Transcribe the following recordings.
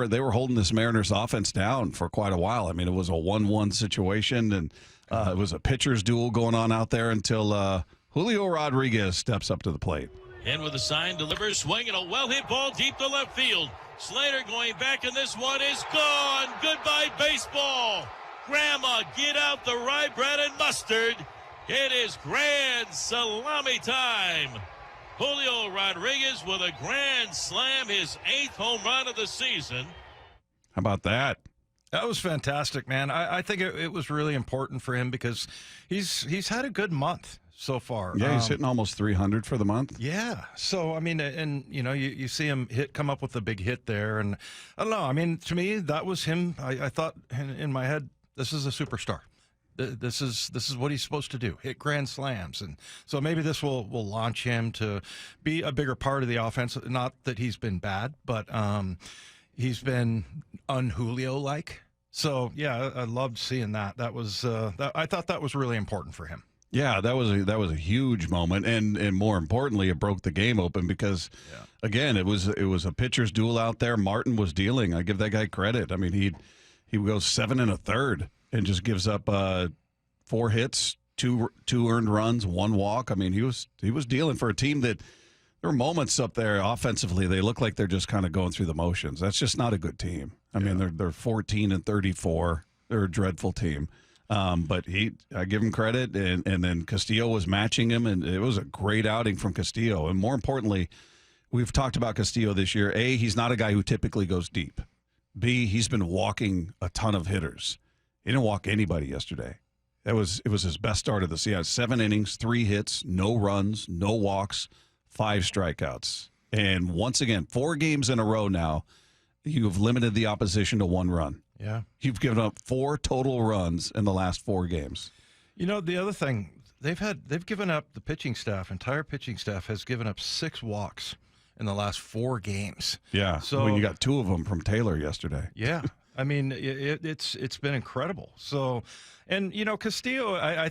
they were holding this Mariners offense down for quite a while. I mean, it was a 1-1 situation, and it was a pitcher's duel going on out there until Julio Rodriguez steps up to the plate. And with a sign, delivers, swinging a well-hit ball deep to left field. Slater going back, and this one is gone. Goodbye, baseball. Grandma, get out the rye bread and mustard. It is grand salami time. Julio Rodriguez with a grand slam, his 8th home run of the season. How about that? That was fantastic, man. I think it was really important for him because he's had a good month so far. Yeah, he's hitting almost 300 for the month. Yeah. So, I mean, and, you know, you see him come up with a big hit there. And I don't know. I mean, to me, that was him. I thought in my head, this is a superstar. This is what he's supposed to do, hit grand slams. And so maybe this will launch him to be a bigger part of the offense. Not that he's been bad, but he's been un-Julio-like. So, yeah, I loved seeing that. That was I thought that was really important for him. Yeah, that was a huge moment, and more importantly, it broke the game open because, again, it was a pitcher's duel out there. Martin was dealing. I give that guy credit. I mean, he goes 7 1/3 and just gives up 4 hits, two earned runs, 1 walk. I mean, he was dealing for a team that there were moments up there offensively. They look like they're just kind of going through the motions. That's just not a good team. I mean, they're 14 34. They're a dreadful team. But I give him credit, and then Castillo was matching him, and it was a great outing from Castillo. And more importantly, we've talked about Castillo this year. A, he's not a guy who typically goes deep. B, he's been walking a ton of hitters. He didn't walk anybody yesterday. It was his best start of the season. 7 innings, 3 hits, no runs, no walks, 5 strikeouts. And once again, 4 games in a row now, you've limited the opposition to 1 run. Yeah. You've given up 4 total runs in the last 4 games. You know, the other thing, they've given up, the pitching staff, entire pitching staff has given up 6 walks in the last 4 games. Yeah. So when you got 2 of them from Taylor yesterday. Yeah. I mean, it's been incredible. So, and, you know, Castillo, I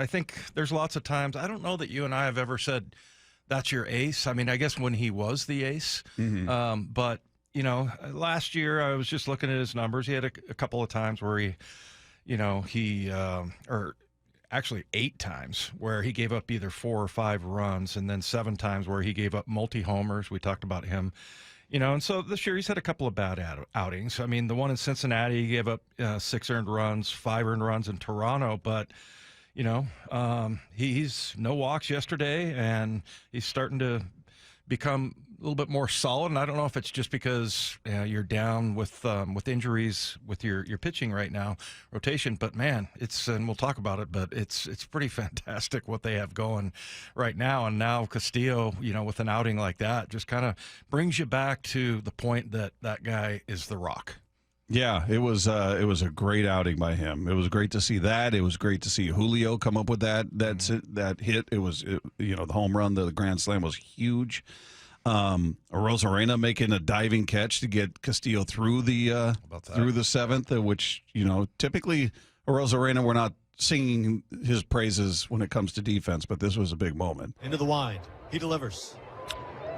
think there's lots of times, I don't know that you and I have ever said that's your ace. I mean, I guess when he was the ace, but you know, last year I was just looking at his numbers. He had a couple of times where or actually 8 times where he gave up either 4 or 5 runs, and then 7 times where he gave up multi-homers. We talked about him, you know, and so this year he's had a couple of bad outings. I mean, the one in Cincinnati, he gave up 6 earned runs, 5 earned runs in Toronto, but you know, he's no walks yesterday, and he's starting to become a little bit more solid. And I don't know if it's just because you're down with injuries with your pitching right now, rotation. But man, and we'll talk about it. But it's pretty fantastic what they have going right now. And now Castillo, you know, with an outing like that, just kind of brings you back to the point that guy is the Rock. Yeah, it was a great outing by him. It was great to see that. It was great to see Julio come up with that hit. The home run, the grand slam was huge. Rosarena making a diving catch to get Castillo through the 7th, which, you know, typically Rosarena, we're not singing his praises when it comes to defense, but this was a big moment. Into the wind, he delivers.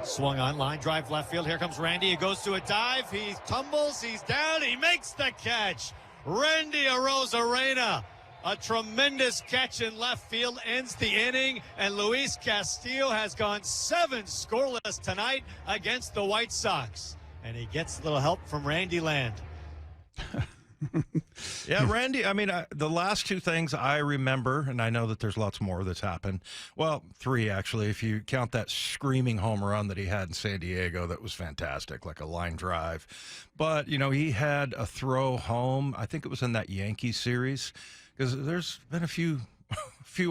Swung on, line drive left field. Here comes Randy. He goes to a dive. He tumbles. He's down. He makes the catch. Randy Arozarena. A tremendous catch in left field ends the inning, and Luis Castillo has gone 7 scoreless tonight against the White Sox. And he gets a little help from Randy Land. Yeah, Randy, I mean, the last 2 things I remember, and I know that there's lots more that's happened. Well, 3, actually, if you count that screaming home run that he had in San Diego, that was fantastic, like a line drive. But, you know, he had a throw home. I think it was in that Yankees series, because there's been a few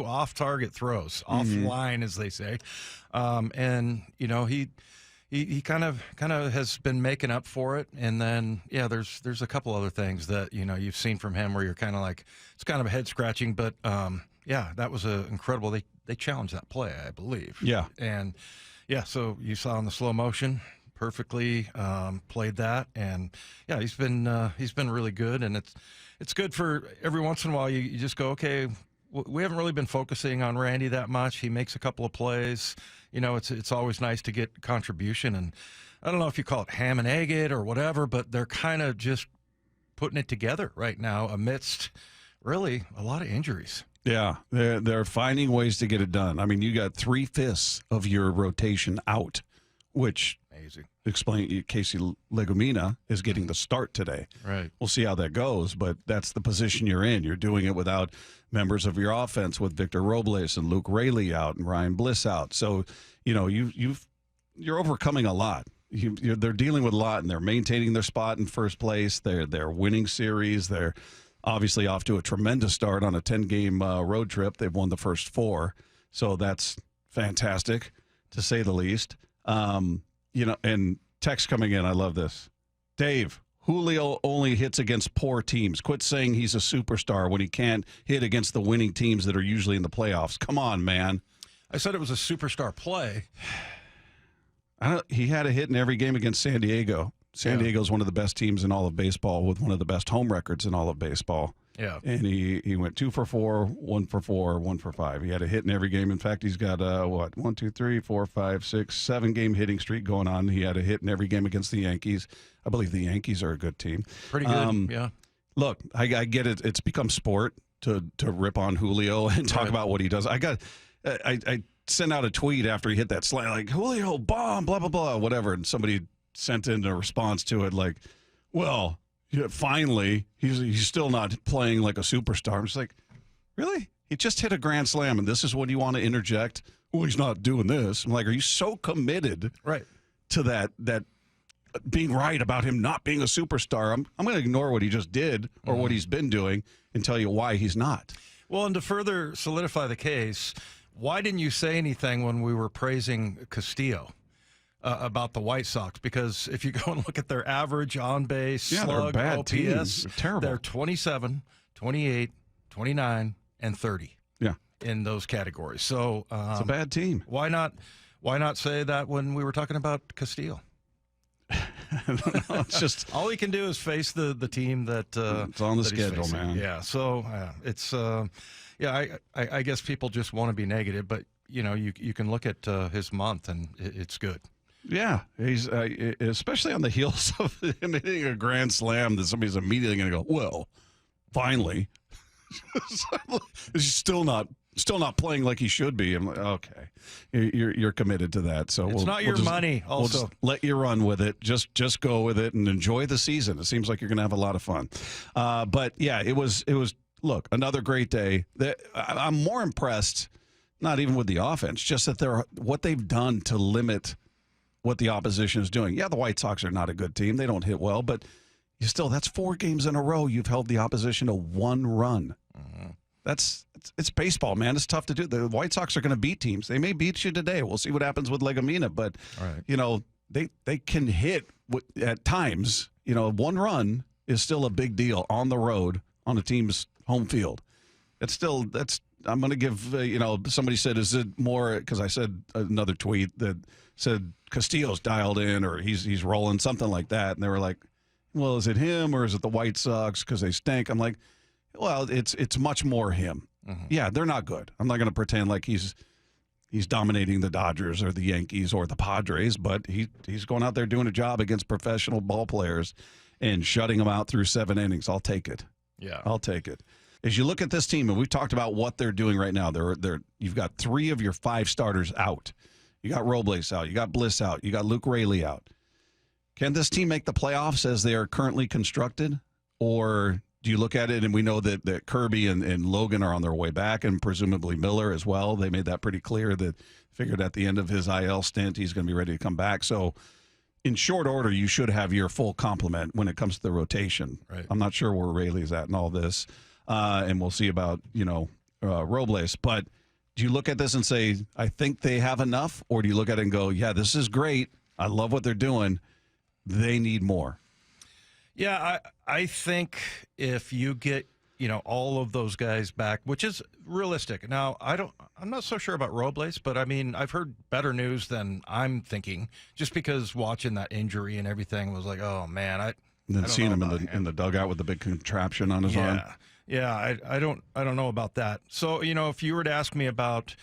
off-target throws, offline, as they say. And, you know, he kind of has been making up for it. And then, yeah, there's a couple other things that, you know, you've seen from him where you're kind of like, it's kind of a head scratching, but yeah, that was incredible. They challenged that play, I believe. Yeah. And yeah, so you saw in the slow motion, perfectly played that. And yeah, he's been really good. And it's good for every once in a while you just go, okay, we haven't really been focusing on Randy that much. He makes a couple of plays. You know, it's always nice to get contribution. And I don't know if you call it ham and egg it or whatever, but they're kind of just putting it together right now amidst really a lot of injuries. Yeah, they're finding ways to get it done. I mean, you got 3/5 of your rotation out, which Amazing. explain Casey Legumina is getting the start today. Right. We'll see how that goes, but that's the position you're in. You're doing it without members of your offense, with Victor Robles and Luke Raley out and Ryan Bliss out. So, you know, you're overcoming a lot. They're dealing with a lot, and they're maintaining their spot in first place. They're winning series. They're obviously off to a tremendous start on a 10-game road trip. They've won the first 4, so that's fantastic, to say the least. You know, and text coming in. I love this. Dave, Julio only hits against poor teams. Quit saying he's a superstar when he can't hit against the winning teams that are usually in the playoffs. Come on, man. I said it was a superstar play. He had a hit in every game against San Diego. San Diego's one of the best teams in all of baseball, with one of the best home records in all of baseball. Yeah. And he went 2 for 4, 1 for 4, 1 for 5. He had a hit in every game. In fact, he's got 1, 2, 3, 4, 5, 6, 7-game hitting streak going on. He had a hit in every game against the Yankees. I believe the Yankees are a good team. Pretty good. Yeah. Look, I get it. It's become sport to rip on Julio and talk about what he does. I sent out a tweet after he hit that slam, like, Julio bomb, blah blah blah, whatever, and somebody sent in a response to it like, well, finally he's still not playing like a superstar. I'm just like, really? He just hit a grand slam, and this is what you want to interject? Well, he's not doing this. I'm like, are you so committed to that being right about him not being a superstar? I'm going to ignore what he just did or what he's been doing and tell you why he's not. Well, and to further solidify the case, why didn't you say anything when we were praising Castillo about the White Sox? Because if you go and look at their average on-base, slug, they're bad OPS, teams. They're terrible. They're 27, 28, 29, and 30 in those categories. So it's a bad team. Why not say that when we were talking about Castillo? I don't know. It's just all he can do is face the team that it's on the that he's schedule, facing. man. Yeah, so it's I guess people just want to be negative, but you know you can look at his month and it's good. Yeah, he's especially on the heels of him hitting a grand slam that somebody's immediately going to go, well, finally. He's still not playing like he should be. I'm like, okay, you're committed to that. So it's not your money. Also, we'll just let you run with it. Just go with it and enjoy the season. It seems like you're going to have a lot of fun. But yeah, it was. Look, another great day. I'm more impressed, not even with the offense, just that what they've done to limit what the opposition is doing. Yeah, the White Sox are not a good team. They don't hit well, but that's 4 games in a row you've held the opposition to 1 run. It's baseball, man. It's tough to do. The White Sox are going to beat teams. They may beat you today. We'll see what happens with Legumina, but you know they can hit at times. You know, 1 run is still a big deal on the road on a team's home field. I'm going to give somebody said, is it more, because I said another tweet that said Castillo's dialed in or he's rolling, something like that, and they were like, well, is it him or is it the White Sox because they stink? I'm like, well, it's much more him. Yeah, they're not good. I'm not going to pretend like he's dominating the Dodgers or the Yankees or the Padres, but he's going out there doing a job against professional ball players and shutting them out through 7 innings. I'll take it. Yeah, I'll take it. As you look at this team, and we've talked about what they're doing right now, you've got 3 of your 5 starters out. You got Robles out. You got Bliss out. You got Luke Raley out. Can this team make the playoffs as they are currently constructed? Or do you look at it and we know that Kirby and Logan are on their way back, and presumably Miller as well? They made that pretty clear, that figured at the end of his IL stint he's going to be ready to come back. So in short order, you should have your full complement when it comes to the rotation. Right. I'm not sure where Raley's at in all this. And we'll see about, Robles. But do you look at this and say, I think they have enough? Or do you look at it and go, yeah, this is great. I love what they're doing. They need more. Yeah, I think if you get, all of those guys back, which is realistic. Now, I'm not so sure about Robles, but I mean, I've heard better news than I'm thinking, just because watching that injury and everything was like, oh man, I then seeing him in the dugout with the big contraption on his arm. Yeah, I don't know about that. So, if you were to ask me about,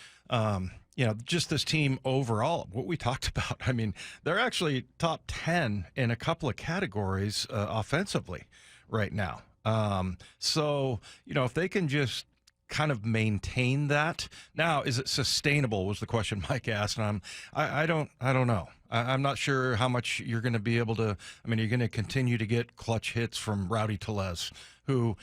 just this team overall, what we talked about. I mean, they're actually top 10 in a couple of categories offensively right now. So, if they can just kind of maintain that. Now, is it sustainable was the question Mike asked. And I don't know. I'm not sure how much you're going to be able to. I mean, you're going to continue to get clutch hits from Rowdy Tellez, who,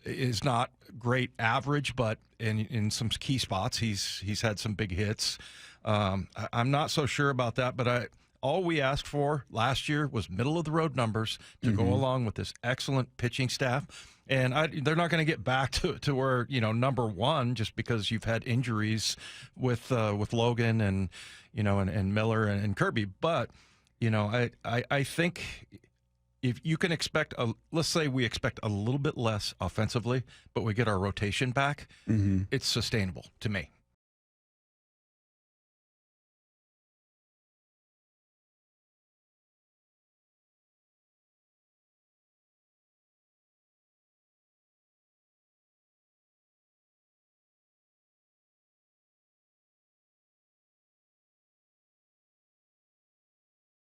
is not great average, but in some key spots, he's had some big hits. I'm not so sure about that, but all we asked for last year was middle of the road numbers to go along with this excellent pitching staff. And they're not going to get back to where, number one, just because you've had injuries with Logan and, and Miller and Kirby. But, I think if you can expect let's say we expect a little bit less offensively, but we get our rotation back, it's sustainable to me.